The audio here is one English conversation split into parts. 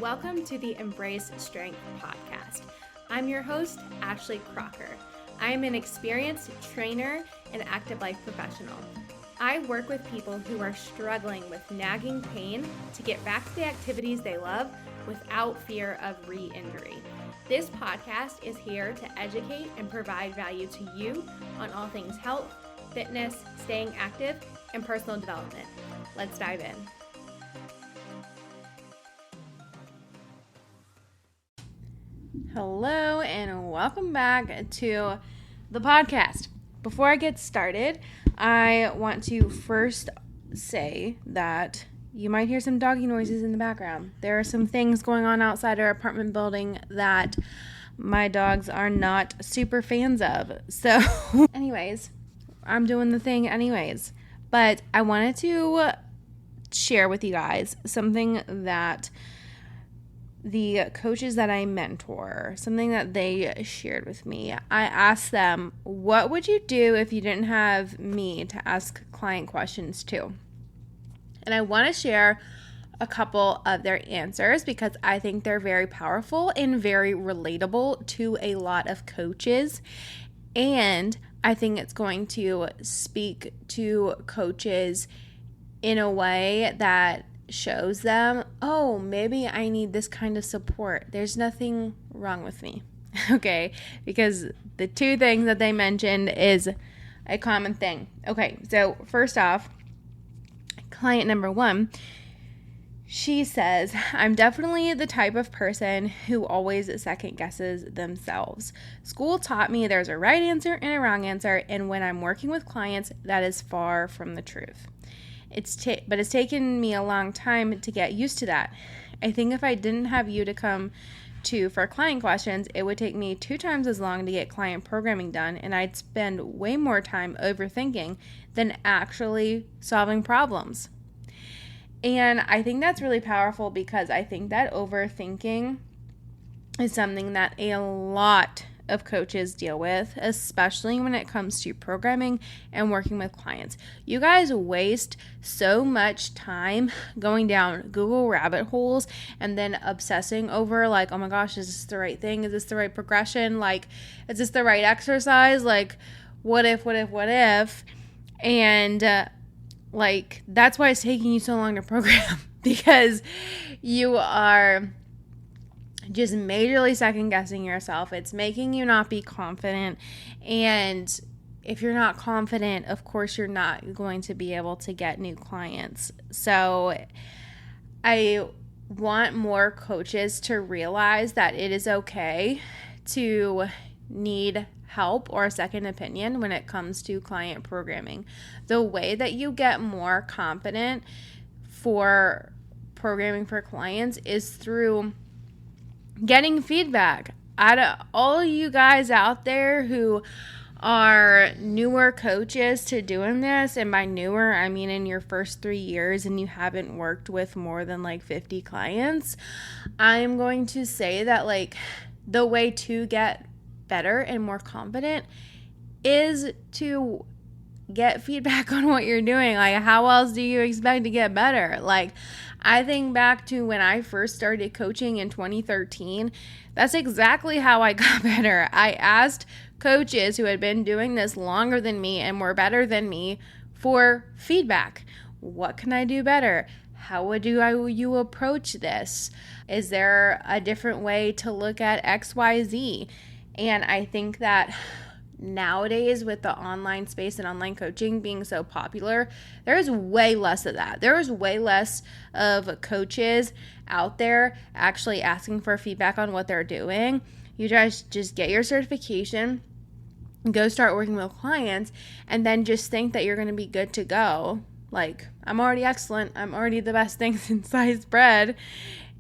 Welcome to the Embrace Strength podcast. I'm your host, Ashley Crocker. I am an experienced trainer and active life professional. I work with people who are struggling with nagging pain to get back to the activities they love without fear of re-injury. This podcast is here to educate and provide value to you on all things health, fitness, staying active, and personal development. Let's dive in. Hello and welcome back to the podcast. Before I get started, I want to first say that you might hear some doggy noises in the background. There are some things going on outside our apartment building that my dogs are not super fans of. So anyways, I'm doing the thing anyways. But I wanted to share with you guys something that the coaches that I mentor, something that they shared with me. I asked them, what would you do if you didn't have me to ask client questions to? And I want to share a couple of their answers because I think they're very powerful and very relatable to a lot of coaches. And I think it's going to speak to coaches in a way that shows them, oh, maybe I need this kind of support. There's nothing wrong with me. Okay, because the two things that they mentioned is a common thing. Okay, so first off, client number one, she says, I'm definitely the type of person who always second guesses themselves. School taught me there's a right answer and a wrong answer, and when I'm working with clients, that is far from the truth. But it's taken me a long time to get used to that. I think if I didn't have you to come to for client questions, it would take me 2 times as long to get client programming done, and I'd spend way more time overthinking than actually solving problems. And I think that's really powerful because I think that overthinking is something that a lot of coaches deal with, especially when it comes to programming and working with clients. You guys waste so much time going down Google rabbit holes and then obsessing over like, oh my gosh, is this the right thing? Is this the right progression? Like, is this the right exercise? Like, what if? And like, that's why it's taking you so long to program because you are just majorly second guessing yourself. It's making you not be confident. And if you're not confident, of course, you're not going to be able to get new clients. So I want more coaches to realize that it is okay to need help or a second opinion when it comes to client programming. The way that you get more confident for programming for clients is through getting feedback. Out of all you guys out there who are newer coaches to doing this, and by newer, I mean in your first 3 years and you haven't worked with more than like 50 clients, I'm going to say that like the way to get better and more confident is to get feedback on what you're doing. Like, how else do you expect to get better? Like, I think back to when I first started coaching in 2013. That's exactly how I got better. I asked coaches who had been doing this longer than me and were better than me for feedback. What can I do better? How would you approach this? Is there a different way to look at XYZ? And I think that nowadays, with the online space and online coaching being so popular, there is way less of that. There is way less of coaches out there actually asking for feedback on what they're doing. You just get your certification, go start working with clients, and then just think that you're going to be good to go. Like, I'm already excellent. I'm already the best thing since sliced bread.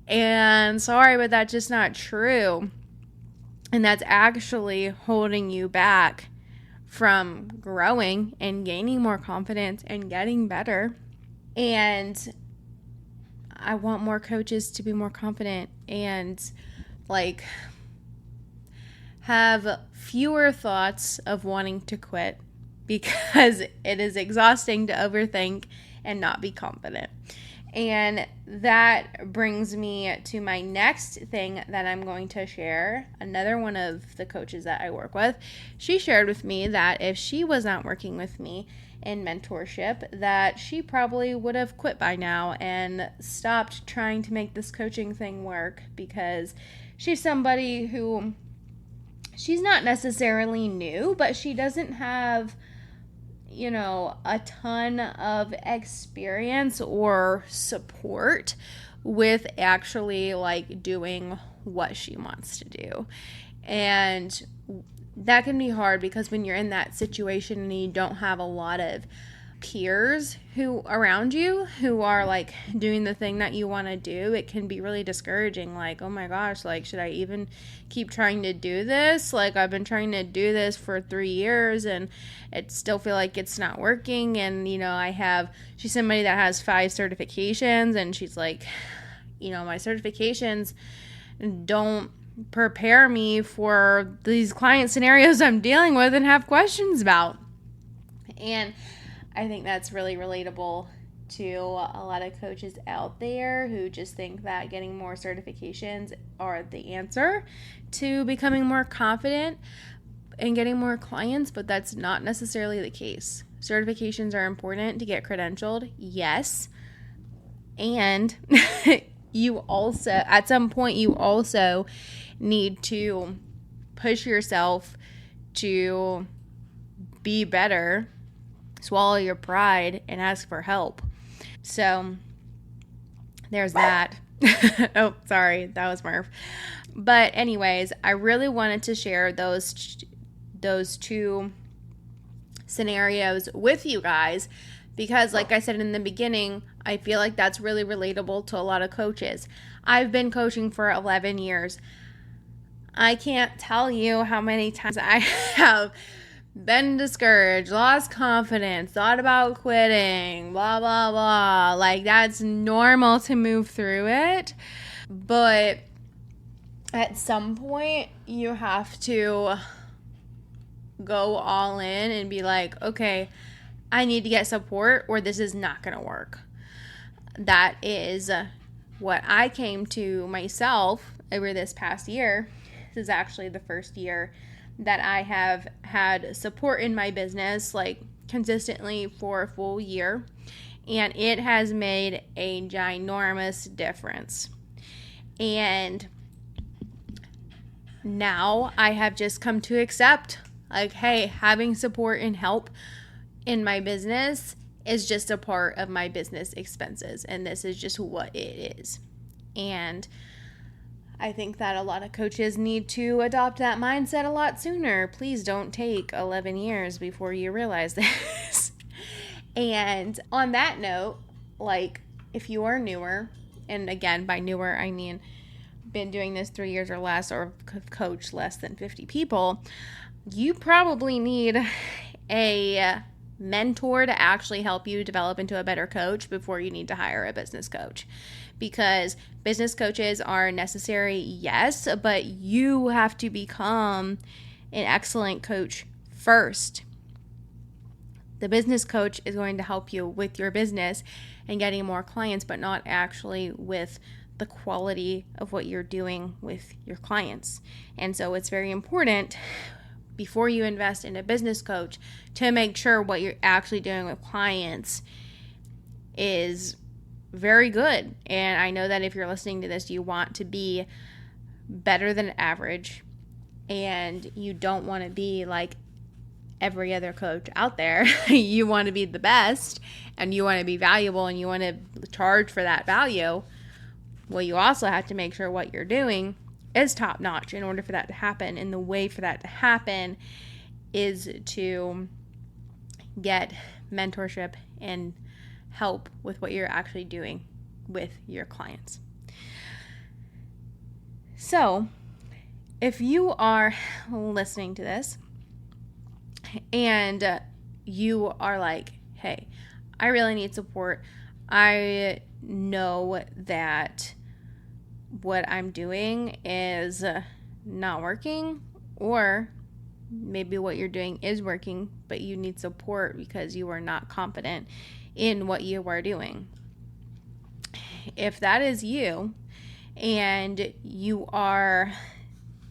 And sorry, but that's just not true. And that's actually holding you back from growing and gaining more confidence and getting better. And I want more coaches to be more confident and like have fewer thoughts of wanting to quit, because it is exhausting to overthink and not be confident. And that brings me to my next thing that I'm going to share. Another one of the coaches that I work with, she shared with me that if she was not working with me in mentorship, that she probably would have quit by now and stopped trying to make this coaching thing work, because she's somebody who, she's not necessarily new, but she doesn't have, a ton of experience or support with actually like doing what she wants to do. And that can be hard, because when you're in that situation and you don't have a lot of peers who around you who are like doing the thing that you want to do, it can be really discouraging. Like, oh my gosh, like, should I even keep trying to do this? Like, I've been trying to do this for 3 years and it still feel like it's not working. And she's somebody that has 5 certifications, and she's like, my certifications don't prepare me for these client scenarios I'm dealing with and have questions about. And I think that's really relatable to a lot of coaches out there who just think that getting more certifications are the answer to becoming more confident and getting more clients, but that's not necessarily the case. Certifications are important to get credentialed, yes. And you also, at some point, you also need to push yourself to be better, swallow your pride, and ask for help. So there's that. Oh, sorry, that was Murph. But anyways, I really wanted to share those 2 scenarios with you guys, because like I said in the beginning, I feel like that's really relatable to a lot of coaches. I've been coaching for 11 years. I can't tell you how many times I have been discouraged, lost confidence, thought about quitting, blah, blah, blah. Like, that's normal to move through it. But at some point, you have to go all in and be like, okay, I need to get support or this is not going to work. That is what I came to myself over this past year. This is actually the first year that I have had support in my business, like consistently for a full year. And it has made a ginormous difference. And now I have just come to accept, like, hey, having support and help in my business is just a part of my business expenses. And this is just what it is. And I think that a lot of coaches need to adopt that mindset a lot sooner. Please don't take 11 years before you realize this. And on that note, like, if you are newer, and again, by newer, I mean been doing this 3 years or less, or coached less than 50 people, you probably need a mentor to actually help you develop into a better coach before you need to hire a business coach. Because business coaches are necessary, yes, but you have to become an excellent coach first. The business coach is going to help you with your business and getting more clients, but not actually with the quality of what you're doing with your clients. And so it's very important before you invest in a business coach to make sure what you're actually doing with clients is very good. And I know that if you're listening to this, you want to be better than average, and you don't want to be like every other coach out there. You want to be the best, and you want to be valuable, and you want to charge for that value. Well, you also have to make sure what you're doing is top notch in order for that to happen. And the way for that to happen is to get mentorship and help with what you're actually doing with your clients. So, if you are listening to this and you are like, hey, I really need support. I know that what I'm doing is not working, or maybe what you're doing is working, but you need support because you are not confident in what you are doing. If that is you, and you are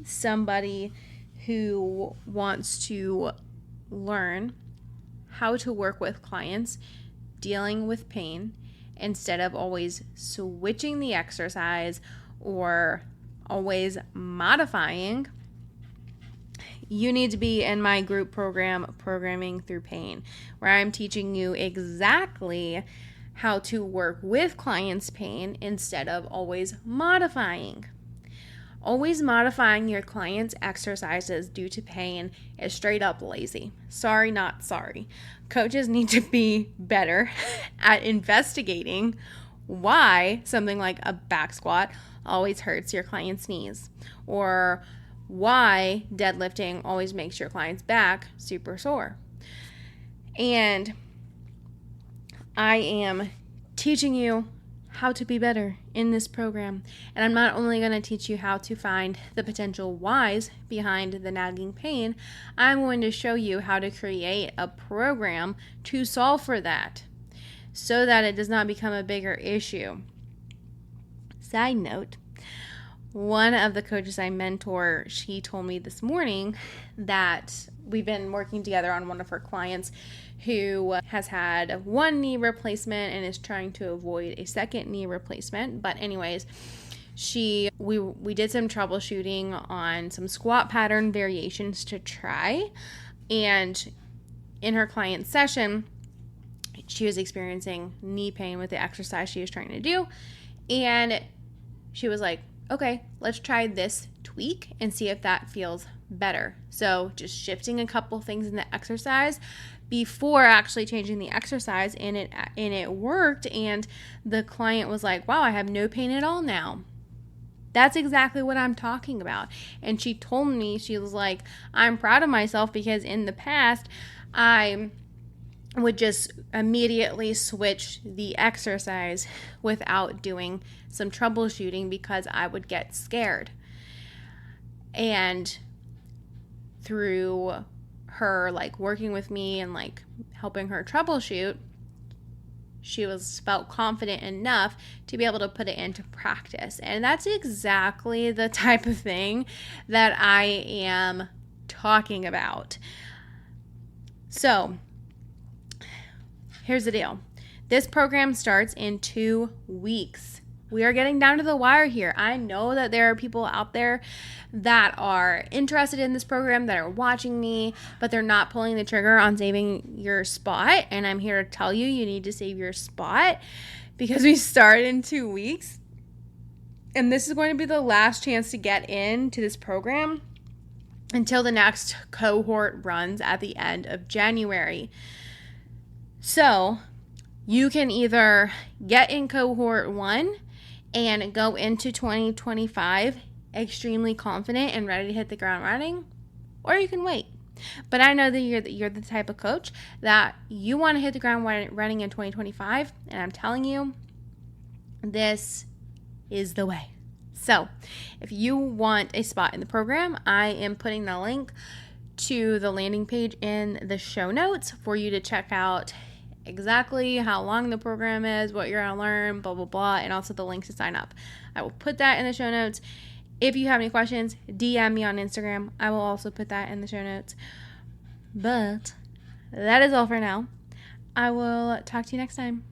somebody who wants to learn how to work with clients dealing with pain instead of always switching the exercise or always modifying, you need to be in my group program, Programming Through Pain, where I'm teaching you exactly how to work with clients' pain instead of always modifying. Always modifying your clients' exercises due to pain is straight up lazy. Sorry, not sorry. Coaches need to be better at investigating why something like a back squat always hurts your client's knees, or why deadlifting always makes your client's back super sore. And I am teaching you how to be better in this program. And I'm not only going to teach you how to find the potential whys behind the nagging pain, I'm going to show you how to create a program to solve for that so that it does not become a bigger issue. Side note, one of the coaches I mentor, she told me this morning that we've been working together on one of her clients who has had one knee replacement and is trying to avoid a second knee replacement. But anyways, we did some troubleshooting on some squat pattern variations to try. And in her client session, she was experiencing knee pain with the exercise she was trying to do. And she was like, okay, let's try this tweak and see if that feels better. So just shifting a couple things in the exercise before actually changing the exercise, and it worked, and the client was like, wow, I have no pain at all now. That's exactly what I'm talking about. And she told me, she was like, I'm proud of myself because in the past I would just immediately switch the exercise without doing some troubleshooting because I would get scared. And through her working with me and helping her troubleshoot, she felt confident enough to be able to put it into practice. And that's exactly the type of thing that I am talking about. So here's the deal. This program starts in 2 weeks. We are getting down to the wire here. I know that there are people out there that are interested in this program, that are watching me, but they're not pulling the trigger on saving your spot. And I'm here to tell you, you need to save your spot because we start in 2 weeks. And this is going to be the last chance to get into this program until the next cohort runs at the end of January. So you can either get in cohort 1 and go into 2025 extremely confident and ready to hit the ground running, or you can wait. But I know that you're the type of coach that you want to hit the ground running in 2025, and I'm telling you, this is the way. So if you want a spot in the program, I am putting the link to the landing page in the show notes for you to check out exactly how long the program is, what you're going to learn, blah, blah, blah, and also the link to sign up. I will put that in the show notes. If you have any questions, DM me on Instagram. I will also put that in the show notes. But that is all for now. I will talk to you next time.